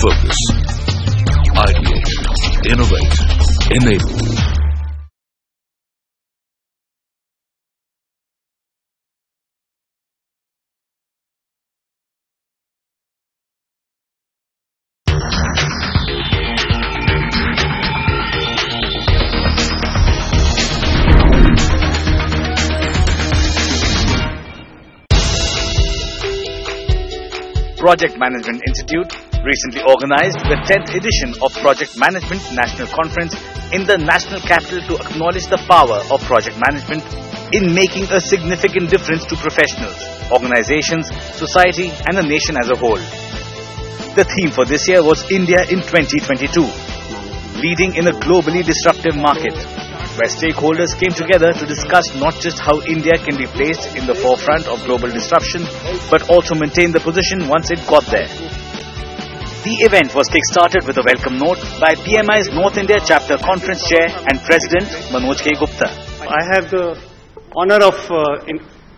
Focus. Ideate. Innovate. Enable. Project Management Institute recently organized the 10th edition of Project Management National Conference in the national capital to acknowledge the power of project management in making a significant difference to professionals, organizations, society, and the nation as a whole. The theme for this year was India in 2022, leading in a globally disruptive market, where stakeholders came together to discuss not just how India can be placed in the forefront of global disruption, but also maintain the position once it got there. The event was kick-started with a welcome note by PMI's North India Chapter Conference Chair and President Manoj K. Gupta. I have the honor of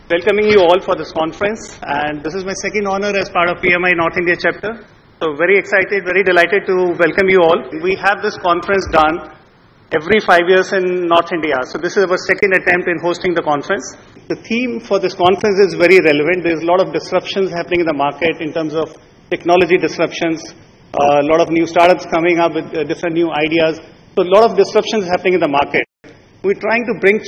welcoming you all for this conference, and this is my second honor as part of PMI North India Chapter. So very excited, very delighted to welcome you all. We have this conference done every 5 years in North India. So this is our second attempt in hosting the conference. The theme for this conference is very relevant. There's a lot of disruptions happening in the market in terms of technology disruptions, a lot of new startups coming up with different new ideas. So a lot of disruptions happening in the market. We're trying to bring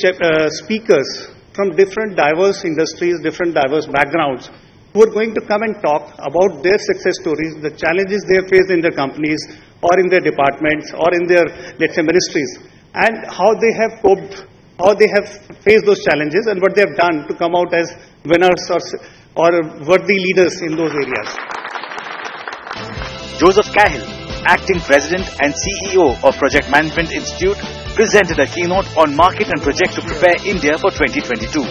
speakers from different diverse industries, different diverse backgrounds, who are going to come and talk about their success stories, the challenges they have faced in their companies or in their departments or in their, let's say, ministries, and how they have coped, how they have faced those challenges and what they have done to come out as winners or worthy leaders in those areas. Joseph Cahill, Acting President and CEO of Project Management Institute, presented a keynote on market and project to prepare India for 2022.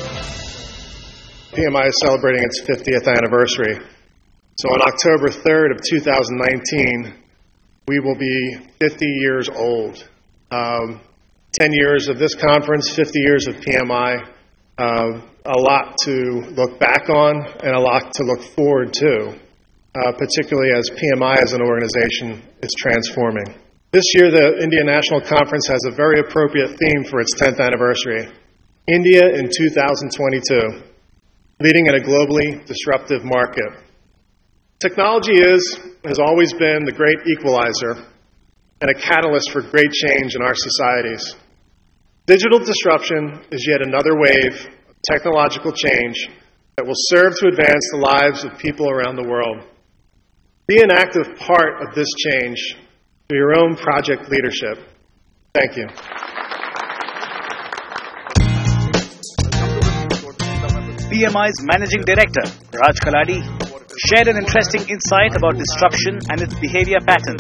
PMI is celebrating its 50th anniversary. So on October 3rd of 2019, we will be 50 years old. 10 years of this conference, 50 years of PMI, a lot to look back on and a lot to look forward to, particularly as PMI as an organization is transforming. This year, the India National Conference has a very appropriate theme for its 10th anniversary, India in 2022. Leading in a globally disruptive market. Technology has always been the great equalizer and a catalyst for great change in our societies. Digital disruption is yet another wave of technological change that will serve to advance the lives of people around the world. Be an active part of this change through your own project leadership. Thank you. PMI's Managing Director, Raj Kaladi, shared an interesting insight about disruption and its behavior pattern.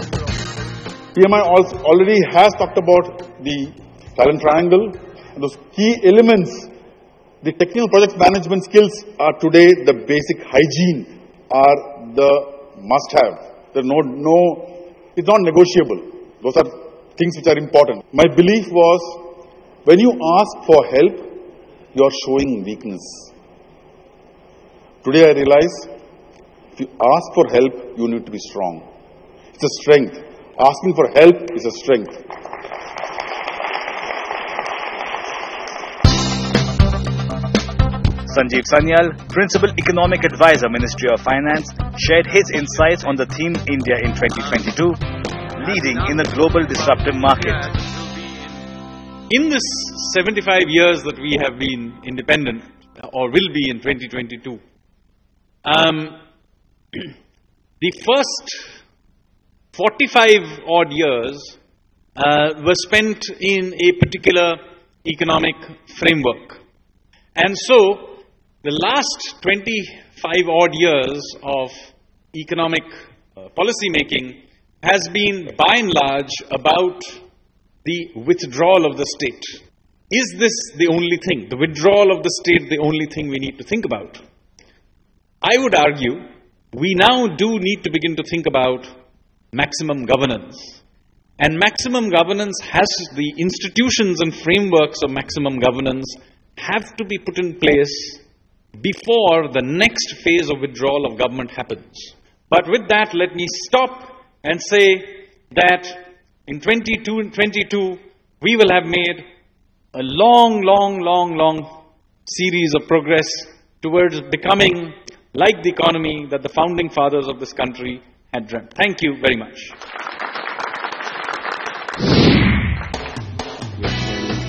PMI already has talked about the talent triangle, and those key elements. The technical project management skills are today the basic hygiene, are the must-have. It's not negotiable. Those are things which are important. My belief was, when you ask for help, you are showing weakness. Today I realize, if you ask for help, you need to be strong. It's a strength. Asking for help is a strength. Sanjeev Sanyal, Principal Economic Advisor, Ministry of Finance, shared his insights on the theme India in 2022, leading in a global disruptive market. In this 75 years that we have been independent, or will be in 2022, the first 45 odd years were spent in a particular economic framework. And so, the last 25 odd years of economic policy making has been by and large about the withdrawal of the state. Is this the only thing? The withdrawal of the state the only thing we need to think about? I would argue we now do need to begin to think about maximum governance. And maximum governance has the institutions and frameworks of maximum governance have to be put in place before the next phase of withdrawal of government happens. But with that, let me stop and say that in 2022, we will have made a long series of progress towards becoming like the economy that the founding fathers of this country had dreamt. Thank you very much.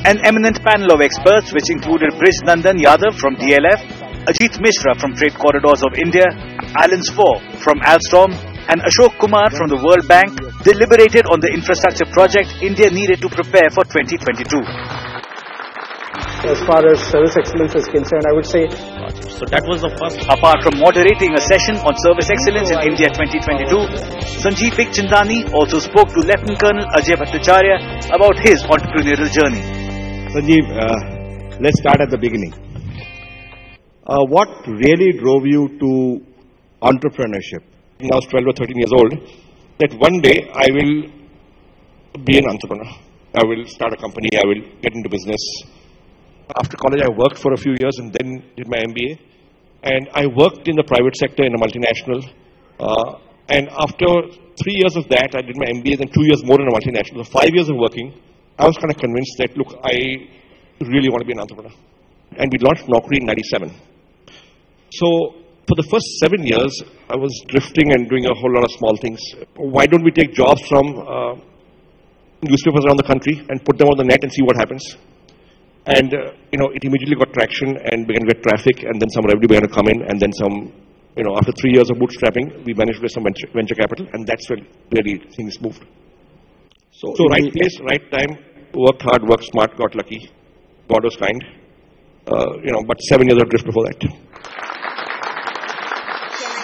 An eminent panel of experts, which included Brij Nandan Yadav from DLF, Ajit Mishra from Trade Corridors of India, Alan Spohr from Alstom, and Ashok Kumar from the World Bank, deliberated on the infrastructure project India needed to prepare for 2022. As far as service excellence is concerned, I would say... So that was the first. Apart from moderating a session on service excellence in India 2022, Sanjeev Bikhchandani also spoke to Lieutenant Colonel Ajay Bhattacharya about his entrepreneurial journey. Sanjeev, let's start at the beginning. What really drove you to entrepreneurship? When I was 12 or 13 years old, that one day I will be an entrepreneur. I will start a company, I will get into business. After college, I worked for a few years and then did my MBA. And I worked in the private sector in a multinational. And after 3 years of that, I did my MBA, then 2 years more in a multinational. So 5 years of working, I was kind of convinced that, look, I really want to be an entrepreneur. And we launched Naukri in 97. So for the first 7 years, I was drifting and doing a whole lot of small things. Why don't we take jobs from newspapers around the country and put them on the net and see what happens? And, it immediately got traction and began to get traffic, and then some revenue began to come in, and then some, after 3 years of bootstrapping, we managed to raise some venture capital, and that's when really things moved. So right place, right time, worked hard, worked smart, got lucky. God was kind. But 7 years of drift before that.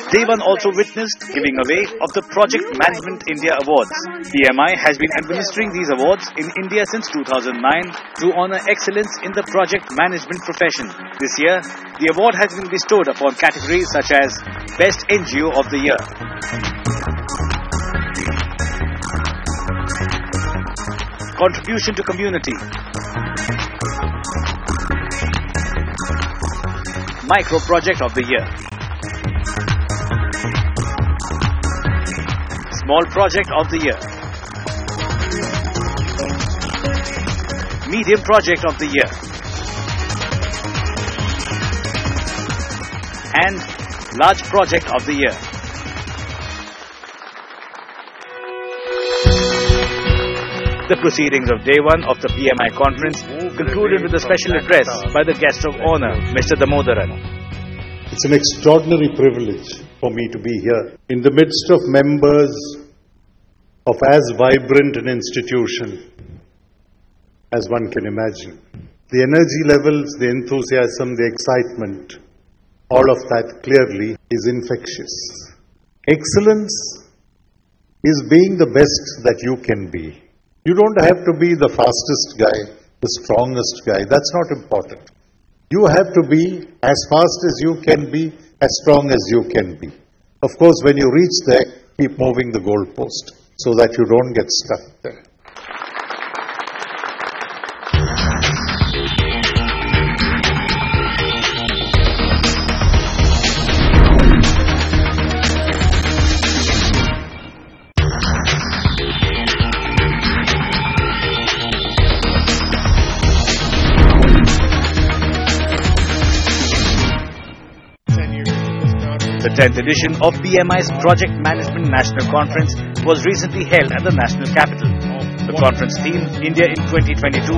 Devan also witnessed giving away of the Project Management India Awards. PMI has been administering these awards in India since 2009 to honor excellence in the project management profession. This year, the award has been bestowed upon categories such as Best NGO of the Year, Contribution to Community, Micro Project of the Year, Small Project of the Year, Medium Project of the Year, and Large Project of the Year. The proceedings of day one of the PMI conference concluded with a special address by the guest of honor, Mr. Damodaran. It's an extraordinary privilege for me to be here in the midst of members of as vibrant an institution as one can imagine. The energy levels, the enthusiasm, the excitement, all of that clearly is infectious. Excellence is being the best that you can be. You don't have to be the fastest guy, the strongest guy. That's not important. You have to be as fast as you can be, as strong as you can be. Of course, when you reach there, keep moving the goalpost so that you don't get stuck there. The 10th edition of PMI's Project Management National Conference was recently held at the national capital. The conference theme, India in 2022,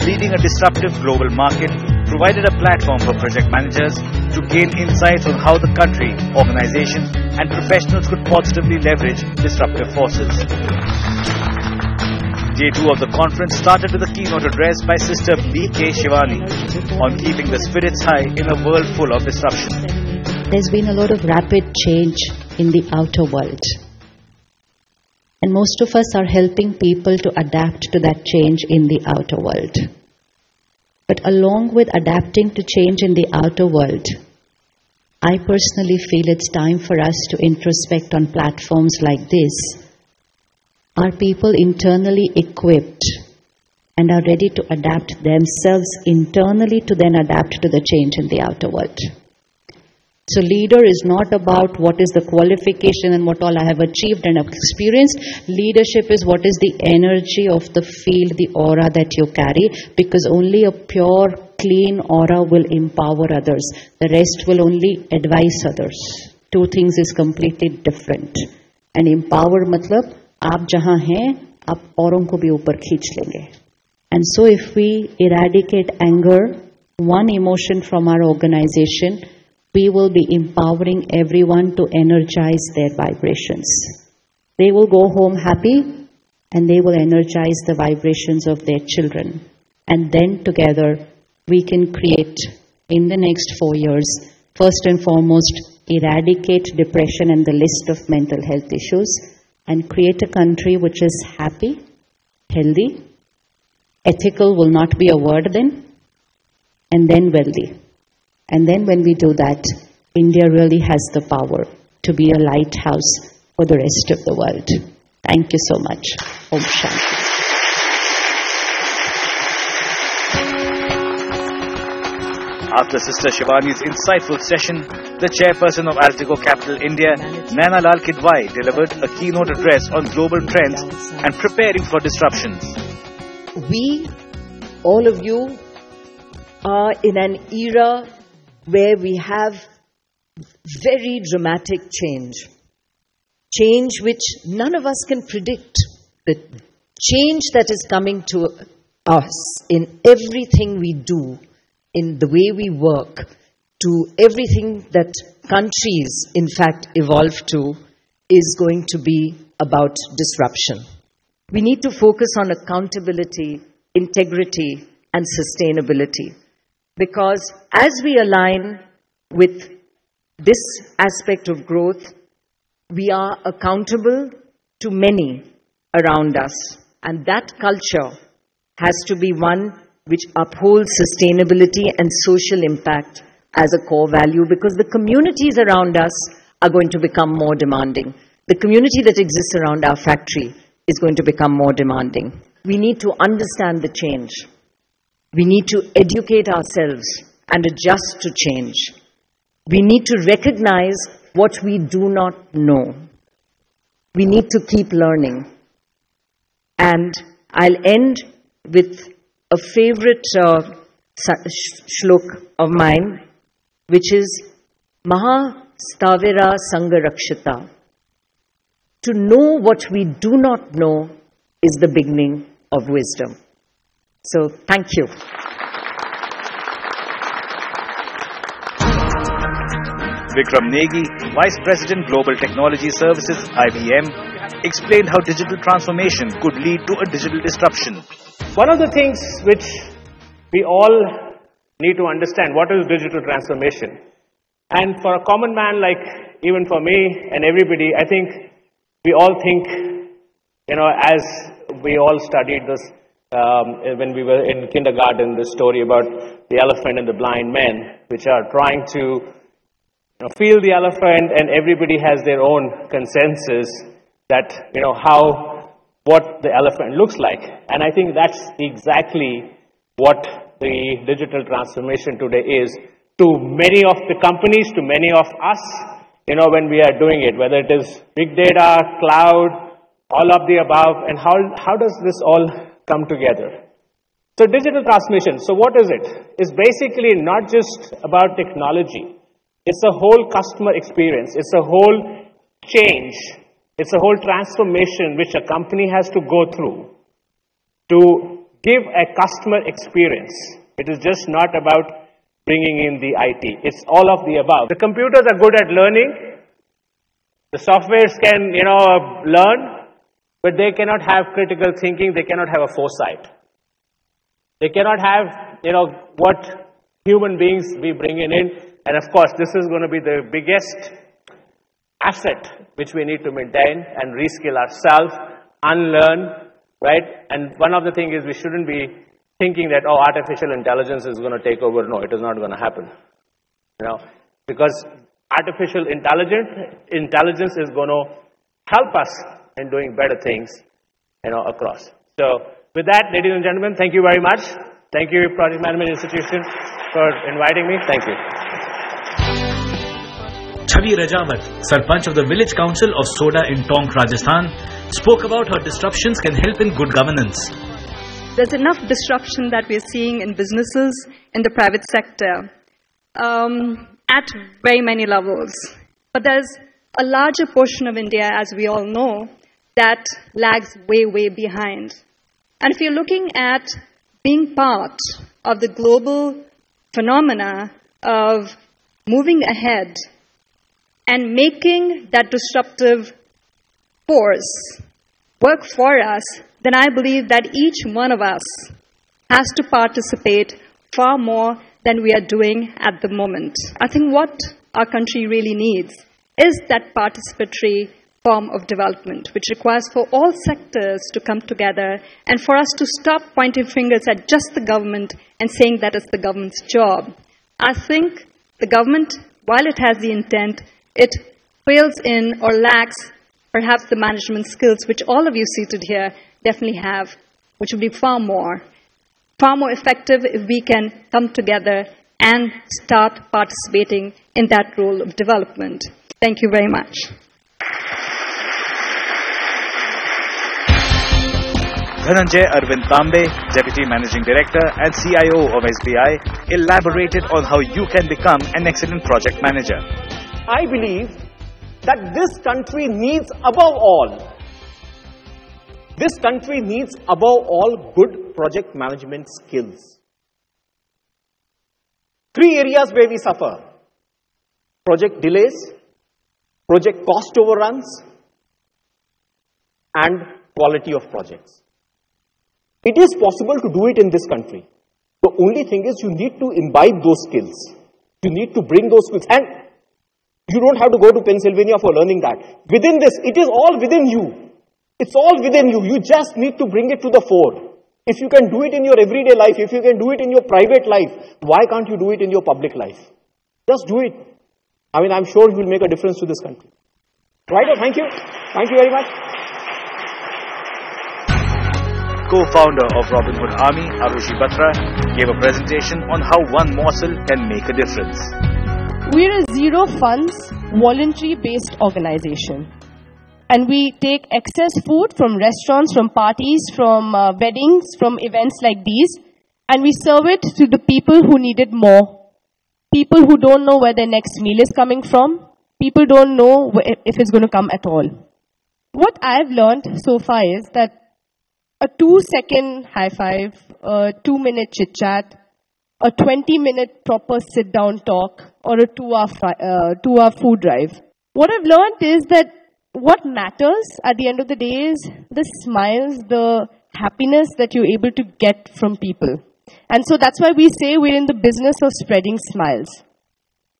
Leading a Disruptive Global Market, provided a platform for project managers to gain insights on how the country, organization, and professionals could positively leverage disruptive forces. Day 2 of the conference started with a keynote address by Sister B.K. Shivani on keeping the spirits high in a world full of disruption. There's been a lot of rapid change in the outer world. And most of us are helping people to adapt to that change in the outer world. But along with adapting to change in the outer world, I personally feel it's time for us to introspect on platforms like this. Are people internally equipped and are ready to adapt themselves internally to then adapt to the change in the outer world? So leader is not about what is the qualification and what all I have achieved and experienced. Leadership is what is the energy of the field, the aura that you carry, because only a pure, clean aura will empower others. The rest will only advise others. Two things is completely different. And empower matlab, aap jahan hain, aap auron ko bhi upar kheench lenge. And so if we eradicate anger, one emotion from our organization, we will be empowering everyone to energize their vibrations. They will go home happy and they will energize the vibrations of their children. And then together we can create in the next 4 years, first and foremost, eradicate depression and the list of mental health issues and create a country which is happy, healthy, ethical will not be a word then, and then wealthy. And then when we do that, India really has the power to be a lighthouse for the rest of the world. Thank you so much. Om Shanti. After Sister Shivani's insightful session, the chairperson of Altigo Capital India, Naina Lal Kidwai, delivered a keynote address on global trends and preparing for disruptions. We, all of you, are in an era where we have very dramatic change. Change which none of us can predict. The change that is coming to us in everything we do, in the way we work, to everything that countries, in fact, evolve to, is going to be about disruption. We need to focus on accountability, integrity, and sustainability. Because as we align with this aspect of growth, we are accountable to many around us. And that culture has to be one which upholds sustainability and social impact as a core value, because the communities around us are going to become more demanding. The community that exists around our factory is going to become more demanding. We need to understand the change. We need to educate ourselves and adjust to change. We need to recognize what we do not know. We need to keep learning. And I'll end with a favorite shlok of mine, which is Maha Stavira Sangarakshita. To know what we do not know is the beginning of wisdom. So, thank you. Vikram Negi, Vice President Global Technology Services, IBM, explained how digital transformation could lead to a digital disruption. One of the things which we all need to understand, what is digital transformation? And for a common man like even for me and everybody, I think we all think, as we all studied this when we were in kindergarten, the story about the elephant and the blind man, which are trying to feel the elephant, and everybody has their own consensus that, what the elephant looks like. And I think that's exactly what the digital transformation today is to many of the companies, to many of us, when we are doing it, whether it is big data, cloud, all of the above, and how does this all come together? So digital transformation, so what is it? It's basically not just about technology. It's a whole customer experience. It's a whole change. It's a whole transformation which a company has to go through to give a customer experience. It is just not about bringing in the IT. It's all of the above. The computers are good at learning. The softwares can, learn, but they cannot have critical thinking. They cannot have a foresight. They cannot have, what human beings we bring in. And of course, this is going to be the biggest asset which we need to maintain and reskill ourselves, unlearn, right? And one of the things is we shouldn't be thinking that, artificial intelligence is going to take over. No, it is not going to happen. Because artificial intelligence is going to help us in doing better things, across. So with that, ladies and gentlemen, thank you very much. Thank you, Project Management Institution, for inviting me. Thank you. Ravi Rajawat, Sarpanch of the Village Council of Soda in Tonk, Rajasthan, spoke about how disruptions can help in good governance. There's enough disruption that we're seeing in businesses, in the private sector, at very many levels. But there's a larger portion of India, as we all know, that lags way, way behind. And if you're looking at being part of the global phenomena of moving ahead and making that disruptive force work for us, then I believe that each one of us has to participate far more than we are doing at the moment. I think what our country really needs is that participatory form of development, which requires for all sectors to come together and for us to stop pointing fingers at just the government and saying that it's the government's job. I think the government, while it has the intent, it fails in or lacks perhaps the management skills, which all of you seated here definitely have, which will be far more effective if we can come together and start participating in that role of development. Thank you very much. Dhananjay Arvind Tambe, Deputy Managing Director and CIO of SBI, elaborated on how you can become an excellent project manager. I believe that this country needs above all good project management skills. 3 areas where we suffer: project delays, project cost overruns, and quality of projects. It is possible to do it in this country. The only thing is you need to imbibe those skills. You need to bring those skills. And you don't have to go to Pennsylvania for learning that. Within this, it is all within you. It's all within you. You just need to bring it to the fore. If you can do it in your everyday life, if you can do it in your private life, why can't you do it in your public life? Just do it. I mean, I'm sure you will make a difference to this country. Right? Thank you. Thank you very much. Co-founder of Robin Hood Army, Arushi Batra, gave a presentation on how one morsel can make a difference. We're a zero funds, voluntary-based organization. And we take excess food from restaurants, from parties, from weddings, from events like these, and we serve it to the people who need it more. People who don't know where their next meal is coming from. People don't know if it's going to come at all. What I've learned so far is that a 2-second high five, a 2-minute chit chat, a 20-minute proper sit-down talk, or a 2-hour food drive. What I've learned is that what matters at the end of the day is the smiles, the happiness that you're able to get from people. And so that's why we say we're in the business of spreading smiles.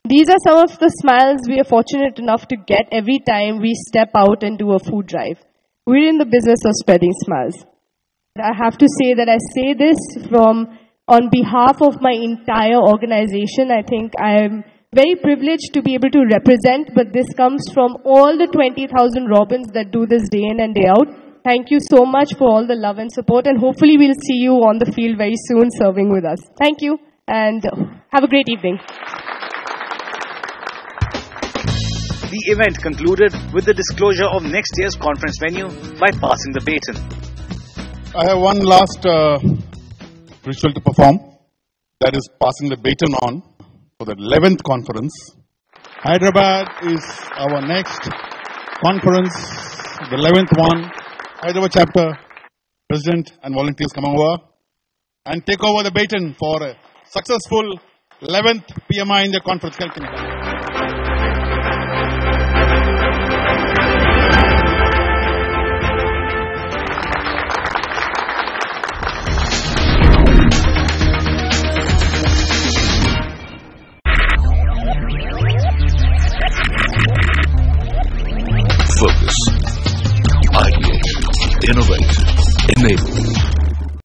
These are some of the smiles we are fortunate enough to get every time we step out and do a food drive. We're in the business of spreading smiles. I have to say that I say this on behalf of my entire organization. I think I'm very privileged to be able to represent, but this comes from all the 20,000 Robins that do this day in and day out. Thank you so much for all the love and support, and hopefully we'll see you on the field very soon serving with us. Thank you, and have a great evening. The event concluded with the disclosure of next year's conference venue by passing the baton. I have one last ritual to perform, that is passing the baton on for the 11th conference. Hyderabad is our next conference, the 11th one. Hyderabad chapter, president and volunteers come over and take over the baton for a successful 11th PMI in the conference. Focus. Ideate. Innovate. Enable.